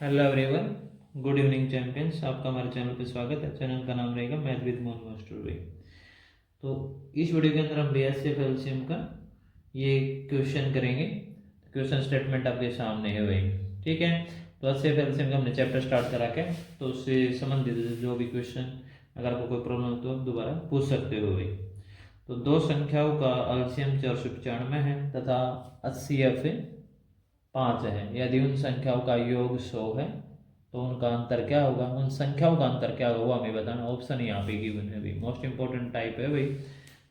Hello everyone, good evening champions. आपका हमारे channel पे स्वागत है। चैनल का नाम रहेगा मैथ विद मोहन मास्टर भाई। तो इस वीडियो के अंदर हम बीएसएफ एलसीएम का ये क्वेश्चन करेंगे। क्वेश्चन स्टेटमेंट आपके सामने है भाई, ठीक है। तो एचसीएफ एलसीएम का हमने चैप्टर स्टार्ट करा के, तो उससे संबंधित जो भी क्वेश्चन अगर आपको कोई प्रॉब्लम हो तो आप दोबारा पूछ सकते हो भाई। तो दो संख्याओं का एलसीएम 495 है तथा एचसीएफ 5 है। यदि उन संख्याओं का योग 100 है तो उनका अंतर क्या होगा, उन संख्याओं का अंतर क्या होगा हमें बताना। ऑप्शन यहाँ पे गिवन है भाई, मोस्ट इंपॉर्टेंट टाइप है भाई,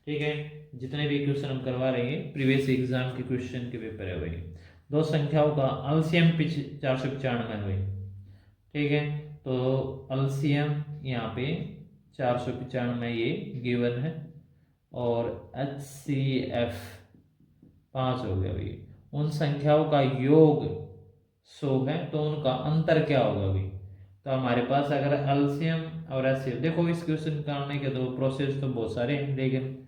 ठीक है। जितने भी क्वेश्चन हम करवा रहे हैं प्रीवियस एग्जाम के क्वेश्चन के पेपर है भाई। दो संख्याओं का एलसीएम 495 है भाई, ठीक है। तो एलसीएम यहाँ पे 495 ये गिवन है और एच सी एफ 5 हो गया भाई। उन संख्याओं का योग 100 है तो उनका अंतर क्या होगा भाई। तो हमारे पास अगर एलसीएम और एचसीएफ, देखो इस क्वेश्चन करने के तो प्रोसेस तो बहुत सारे हैं, लेकिन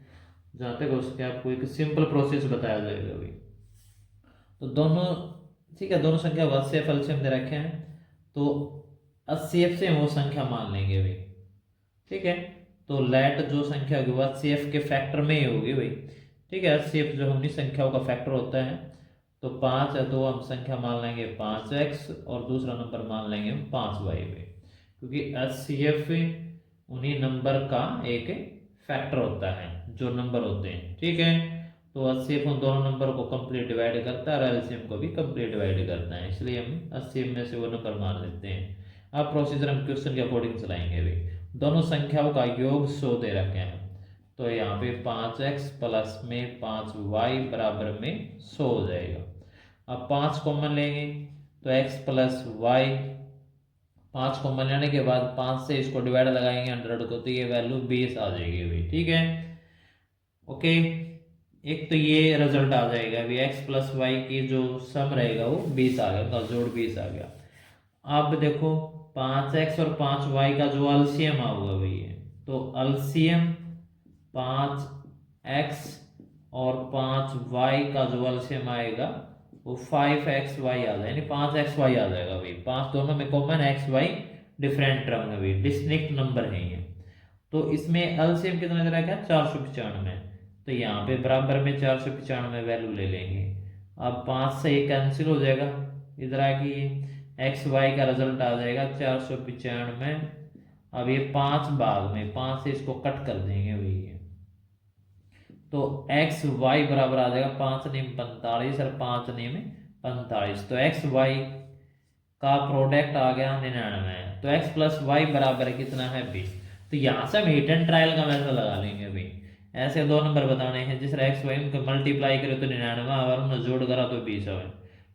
जहाँ तक हो सके आपको एक सिंपल प्रोसेस बताया जाएगा भाई। तो दोनों, ठीक है, दोनों संख्या एचसीएफ एलसीएम दे रखे हैं, तो एचसीएफ से वो संख्या मान लेंगे भाई, ठीक है। तो लेट जो संख्या होगी वो एचसीएफ के फैक्टर में ही होगी भाई, ठीक है। एचसीएफ जो हमनी संख्याओं का फैक्टर होता है, तो 5 है तो हम संख्या मान लेंगे 5x और दूसरा नंबर मान लेंगे हम 5y में, क्योंकि एचसीएफ उन्हीं नंबर का एक फैक्टर होता है जो नंबर होते हैं, ठीक है। तो एचसीएफ उन दोनों नंबर को कंप्लीट डिवाइड करता है और एलसीएम को भी कंप्लीट डिवाइड करता है, इसलिए हम एचसीएफ में से वो नंबर मान लेते हैं। अब प्रोसीजर हम क्वेश्चन के अकॉर्डिंग चलाएंगे भाई। दोनों संख्याओं का योग 100 दे रखे हैं, तो यहाँ पे 5x प्लस में 5y बराबर में 100 हो जाएगा। अब 5 कॉमन लेंगे तो x प्लस वाई, 5 कॉमन लेने के बाद 5 से इसको डिवाइड लगाएंगे 100 को, तो ये वैल्यू 20 आ जाएगी भाई, ठीक है। ओके, एक तो ये रिजल्ट आ जाएगा अभी x प्लस वाई की जो सम रहेगा वो 20 आ गया, उनका जोड़ 20 आ गया। अब देखो 5x और 5y का जो एलसीएम आऊगा भैया, तो एलसीएम 5x और 5y का जो एलसीएम आएगा वो 5xy आ जाएगा, यानी 5xy आ जाएगा भाई। 5 दोनों में कॉमन, xy डिफरेंट टर्म है भाई, डिस्टिंक्ट नंबर है ये। तो इसमें एलसीएम कितना दे रखा है 495, तो यहाँ पे बराबर में 495 वैल्यू ले लेंगे। अब 5 से ये कैंसिल हो जाएगा, इधर आके एक्स वाई का रिजल्ट आ जाएगा 495। अब ये 5 भाग में 5 से इसको कट कर देंगे भैया, तो एक्स वाई बराबर आ जाएगा 5 निम 45 और 5 निम 45, तो एक्स वाई का प्रोडक्ट आ गया 99, तो एक्स प्लस वाई बराबर कितना है 20। तो यहाँ से हम हिट एंड ट्रायल का मेथड लगा लेंगे भाई। ऐसे दो नंबर बताने हैं जिस एक्स वाई उनको मल्टीप्लाई करे तो 99 और उन्हें जोड़ करा तो 20 है,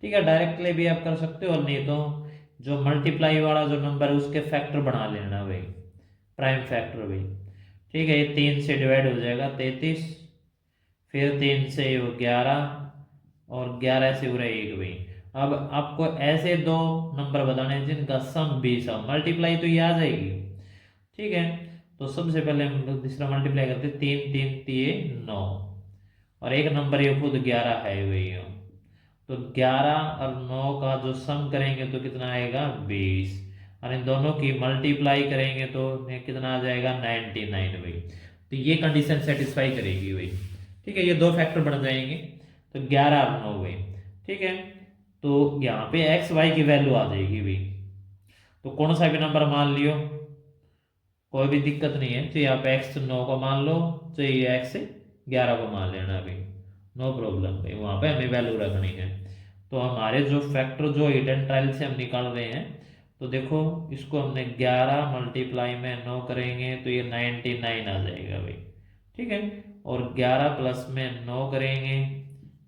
ठीक है। डायरेक्टली भी आप कर सकते हो, और नहीं तो जो मल्टीप्लाई वाला जो नंबर है उसके फैक्टर बना लेना भाई, प्राइम फैक्टर भाई, ठीक है। ये 3 से डिवाइड हो जाएगा 33, फिर 3 से वो 11 और 11 से पूरा 1 भाई। अब आपको ऐसे दो नंबर बताने हैं जिनका सम 20 है, मल्टीप्लाई तो ये आ जाएगी, ठीक है। तो सबसे पहले हम लोग तीसरा मल्टीप्लाई करते हैं, 3 3 3 9 और एक नंबर ये खुद 11 है भैया, तो 11 और 9 का जो सम करेंगे तो कितना आएगा 20, और इन दोनों की मल्टीप्लाई करेंगे तो कितना आ जाएगा 99 भाई। तो ये कंडीशन सेटिस्फाई करेगी भाई, ठीक है। ये दो फैक्टर बन जाएंगे, तो 11 और 9 भाई, ठीक है। तो यहाँ पे एक्स वाई की वैल्यू आ जाएगी भाई, तो कौन सा भी नंबर मान लियो कोई भी दिक्कत नहीं है, चाहे आप एक्स 9 को मान लो चाहे एक्स 11 को मान लेना भाई, नो प्रॉब्लम भाई, वहाँ पे हमें वैल्यू रखनी है। तो हमारे जो फैक्टर जो हिट एंड ट्रायल से हम निकाल रहे हैं, तो देखो इसको हमने 11 मल्टीप्लाई में 9 करेंगे तो ये 99 आ जाएगा भाई, ठीक है। और 11 प्लस में 9 करेंगे,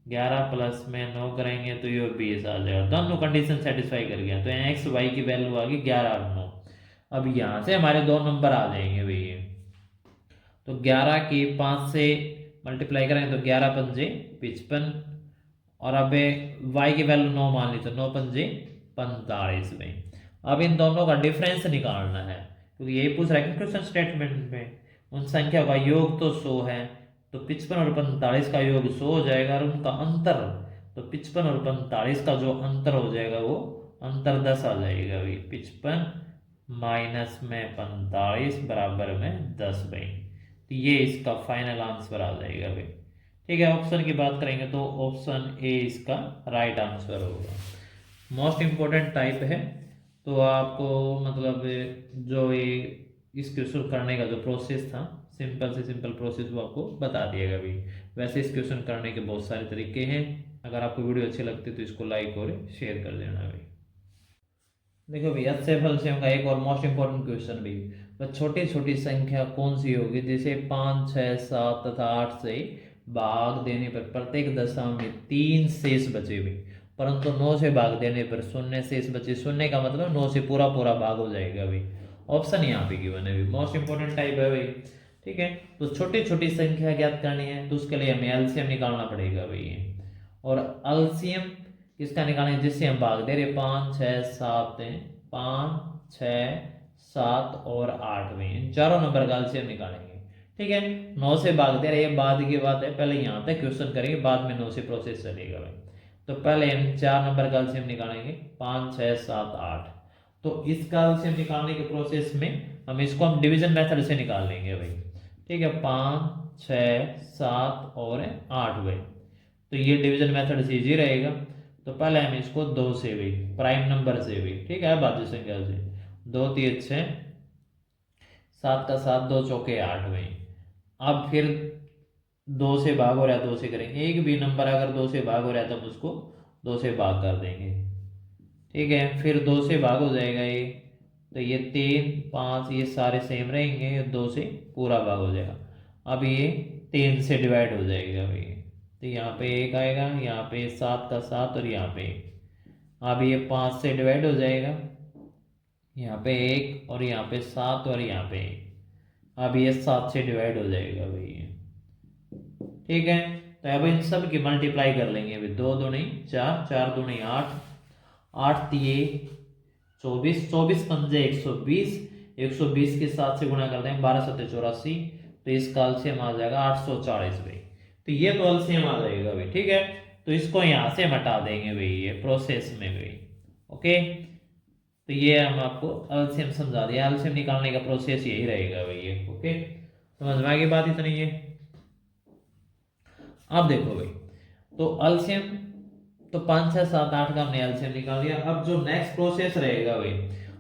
11 प्लस में 9 करेंगे तो ये 20 आ जाएगा। दोनों कंडीशन सेटिस्फाई कर गया, तो यहाँ एक्स वाई की वैल्यू आ गई 11 और 9। अब यहाँ से हमारे दो नंबर आ जाएंगे भैया, तो 11 की 5 से मल्टीप्लाई करेंगे तो 11 पंजे 55, और अब y की वैल्यू 9 मान ली तो 9 पंजे 45 में। अब इन दोनों का डिफरेंस निकालना है, क्योंकि यही पूछ रहा है क्वेश्चन स्टेटमेंट में। उन संख्या का योग तो 100 है, तो 55 और 45 का योग 100 हो जाएगा, और उनका अंतर, तो 55 और 45 का जो अंतर हो जाएगा वो अंतर 10 आ जाएगा भाई, 55 माइनस में 45 बराबर में 10 भाई। तो ये इसका फाइनल आंसर आ जाएगा भाई। ठीक है, ऑप्शन की बात करेंगे तो ऑप्शन ए इसका राइट आंसर होगा। मोस्ट इम्पोर्टेंट टाइप है, तो आपको मतलब जो ये इस क्वेश्चन करने का जो प्रोसेस था, सिंपल से सिंपल प्रोसेस वो आपको बता दिएगा भाई। वैसे इस क्वेश्चन करने के बहुत सारे तरीके हैं। अगर आपको वीडियो अच्छी लगती है तो इसको लाइक और शेयर कर देना भाई। देखो भैया, सेफल का एक और मोस्ट इंपॉर्टेंट क्वेश्चन भी, वह छोटी छोटी संख्या कौन सी होगी जिसे 5, 6, 7 तथा 8 से भाग देने पर प्रत्येक दशा में 3 शेष बचे हुए, परंतु 9 से भाग देने पर शून्य शेष बचे। शून्य का मतलब 9 से पूरा पूरा भाग हो जाएगा भाई। ऑप्शन यहाँ पे गिवन है भाई, मोस्ट इंपॉर्टेंट टाइप है भाई। ठीक है, तो छोटी छोटी संख्या ज्ञात करनी है तो उसके लिए हमें एलसीएम निकालना पड़ेगा भाई। और एलसीएम किसका निकालेंगे, जिससे हम भाग दे रहे 5, 6, 7 हैं, 5, 6, 7 और 8 में चारों नंबर का एलसीएम निकालेंगे। ठीक है, 9 से भाग दे रहे, बाद की बात है, पहले यहाँ तक क्वेश्चन करेंगे, बाद में 9 से प्रोसेस चलेगा भाई। तो पहले हम 4 नंबर का एलसीएम निकालेंगे, 5, 6, 7, 8। तो इसका एलसीएम निकालने के प्रोसेस में हम डिवीजन मेथड से निकाल लेंगे भाई। ठीक है, 5, 6, 7 और 8 भाई। तो ये डिवीजन मेथड से इजी रहेगा। तो पहले हम इसको 2 से भी, प्राइम नंबर से भी, ठीक है, भाज्य संख्या से, 2 3 6, 7 का 7, 2 चौके 8 में। अब फिर 2 से भाग हो रहा है, 2 से करेंगे। एक भी नंबर अगर 2 से भाग हो रहा है तब उसको 2 से भाग कर देंगे। ठीक है, फिर 2 से भाग हो जाएगा ये, तो ये 3, 5 ये सारे सेम रहेंगे, 2 से पूरा भाग हो जाएगा। अब ये 3 से डिवाइड हो जाएगा भाई। तो यहाँ पे 1 आएगा, यहाँ पे 7 का 7 और यहाँ पे 1। अब ये 5 से डिवाइड हो जाएगा, यहाँ पे 1 और यहाँ पे 7 और यहाँ पे 1। अब ये 7 से डिवाइड हो जाएगा भाई। ठीक है, तो अब इन सब की मल्टीप्लाई कर लेंगे अभी। 2 दूनी 4, 4 दूनी 8, 8 तिये 24, 24 पंजे 120, 120 के 7 से गुणा कर देंगे, 12 7 84। तो इसका एलसीएम आ जाएगा 840 भाई। तो ये तो एलसीएम आ जाएगा भाई। ठीक है, तो इसको यहाँ से हटा देंगे भाई, ये प्रोसेस में भाई। ओके, तो ये हम आपको एलसीएम समझा दिया। एलसीएम निकालने का प्रोसेस यही रहेगा भाई ये। ओके, समझ में आ गई बात इतनी है। अब देखो भाई, तो एलसीएम तो 5, 6, 7, 8 का हमने एलसीएम निकाल लिया। अब जो नेक्स्ट प्रोसेस रहेगा भाई,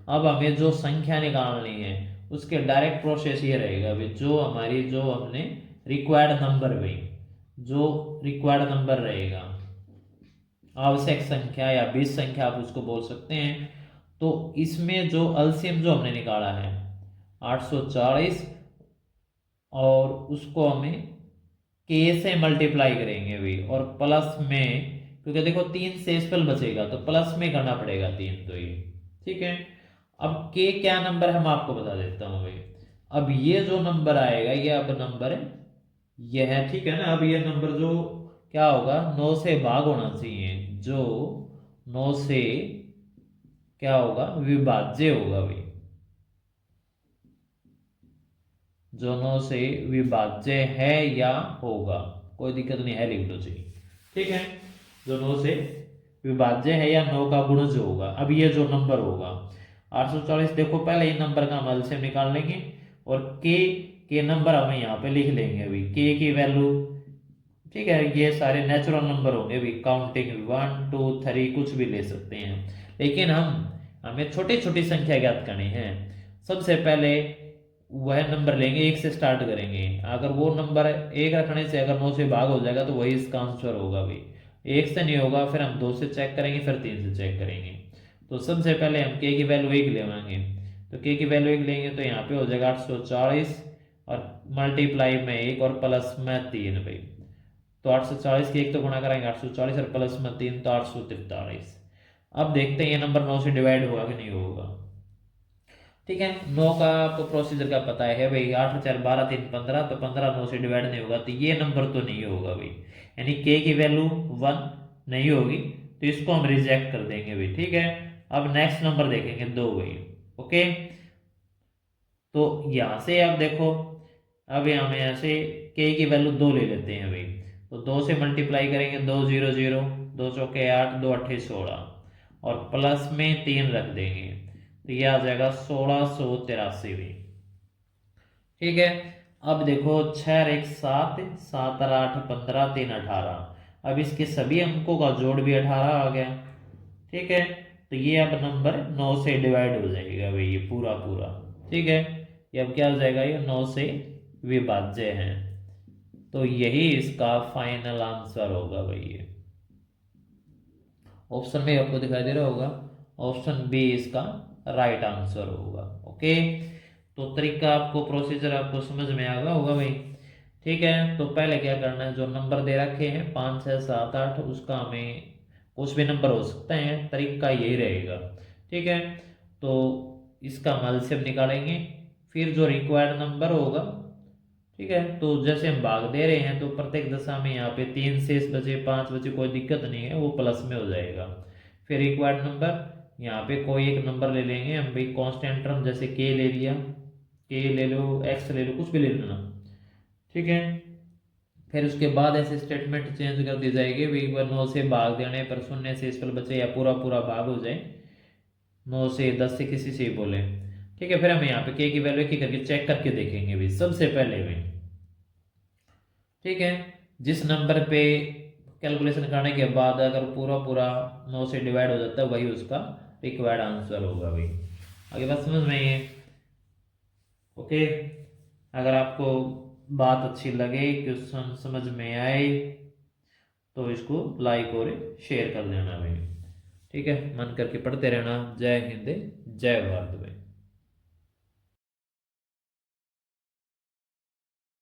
अब हमें जो संख्या निकालनी है उसके डायरेक्ट प्रोसेस ये रहेगा भाई, जो हमारी जो हमने रिक्वायर्ड नंबर भाई, जो रिक्वायर्ड नंबर रहेगा, आवश्यक संख्या या बीज संख्या आप उसको बोल सकते हैं। तो इसमें जो एलसीएम जो हमने निकाला है 840, और उसको हमें के से मल्टीप्लाई करेंगे भाई, और प्लस में, क्योंकि देखो 3 शेषफल बचेगा तो प्लस में करना पड़ेगा 3, तो ये ठीक है। अब के क्या नंबर है हम आपको बता देता हूँ भाई। अब ये जो नंबर आएगा ये अब नंबर ये है, ठीक है ना। अब ये नंबर जो क्या होगा, 9 से भाग होना चाहिए, जो 9 से क्या होगा, विभाज्य होगा भाई, जो 9 से विभाज्य है या होगा, कोई दिक्कत नहीं है, लिख दो चाहिए। ठीक है, जो 9 से विभाज्य है या 9 का गुणज होगा। अब ये जो नंबर होगा 840, देखो पहले इन नंबर का हम एलसीएम निकाल लेंगे, और के नंबर हमें यहाँ पे लिख लेंगे अभी, के की वैल्यू। ठीक है, ये सारे नेचुरल नंबर होंगे भी, काउंटिंग 1 2 3 कुछ भी ले सकते हैं, लेकिन हमें छोटी छोटी संख्या ज्ञात करनी है। सबसे पहले वह नंबर लेंगे, 1 से स्टार्ट करेंगे। अगर वो नंबर 1 रखने से अगर 9 से भाग हो जाएगा तो वही इसका आंसर होगा भाई। 1 से नहीं होगा, फिर हम 2 से चेक करेंगे, फिर 3 से चेक करेंगे। तो सबसे पहले हम के की वैल्यू 1 लेवाएंगे, तो के की वैल्यू 1 लेंगे तो यहाँ पे हो जाएगा 840, और मल्टीप्लाई में 1 और प्लस में 3 भाई। तो 840 के 1 तो गुणा करेंगे 840, और प्लस में 3 तो 843। अब देखते हैं ये नंबर 9 से डिवाइड होगा कि नहीं होगा। ठीक है, 9 का आपको प्रोसीजर का पता है भाई, 8 4 12 3 15, तो 15 9 से डिवाइड नहीं होगा, तो ये नंबर तो नहीं होगा भाई, यानी के की वैल्यू 1 नहीं होगी, तो इसको हम रिजेक्ट कर देंगे भाई। ठीक है, अब नेक्स्ट नंबर देखेंगे 2 भाई। ओके, तो यहाँ से आप देखो, अब हम यहाँ से के की वैल्यू 2 ले लेते हैं भाई। तो 2 से मल्टीप्लाई करेंगे, 2 0 0, 2 चौके 8, 2 8 16, और प्लस में 3 रख देंगे तो ये आ जाएगा 1683 भी। ठीक है, अब देखो 6 और 1 7, 7 और 8 15, 3 18। अब इसके सभी अंकों का जोड़ भी 18 आ गया। ठीक है, तो ये अब नंबर 9 से डिवाइड हो जाएगा भाई, ये पूरा पूरा। ठीक है, ये अब क्या हो जाएगा, ये 9 से विभाज्य है। तो यही इसका फाइनल आंसर होगा भाई। ये ऑप्शन में आपको दिखाई दे रहा होगा, ऑप्शन बी इसका राइट आंसर होगा। ओके, तो तरीका आपको, प्रोसीजर आपको समझ में आ गया होगा भाई। ठीक है, तो पहले क्या करना है, जो नंबर दे रखे हैं 5 6 7 8, उसका हमें कुछ भी नंबर हो सकते हैं, तरीका यही रहेगा। ठीक है, तो इसका हम एलसीएम निकालेंगे, फिर जो रिक्वायर्ड नंबर होगा। ठीक है, तो जैसे हम भाग दे रहे हैं तो प्रत्येक दशा में यहाँ पे 3 शेष बचे, 5 बचे, कोई दिक्कत नहीं है, वो प्लस में हो जाएगा। फिर रिक्वायर्ड नंबर, यहाँ पे कोई एक नंबर ले लेंगे हम भाई, कांस्टेंट टर्म, जैसे के ले लिया, के ले लो, एक्स ले लो, कुछ भी ले लेना। ठीक है, फिर उसके बाद ऐसे स्टेटमेंट चेंज कर दी जाएगी भाई, 9 से भाग देने पर शून्य शेष फल बचे या पूरा पूरा भाग हो जाए, 9 से 10 से किसी से ही बोले। ठीक है, फिर हम यहाँ पे के की वैल्यू की करके चेक करके देखेंगे भाई सबसे पहले में। ठीक है, जिस नंबर पे कैलकुलेशन करने के बाद अगर पूरा पूरा 9 से डिवाइड हो जाता है, वही उसका रिक्वायर्ड आंसर होगा भाई। आगे बात समझ में आई है? ओके, अगर आपको बात अच्छी लगे, क्वेश्चन समझ में आए, तो इसको लाइक और शेयर कर देना भाई। ठीक है, मन करके पढ़ते रहना। जय हिंद, जय भारत भाई।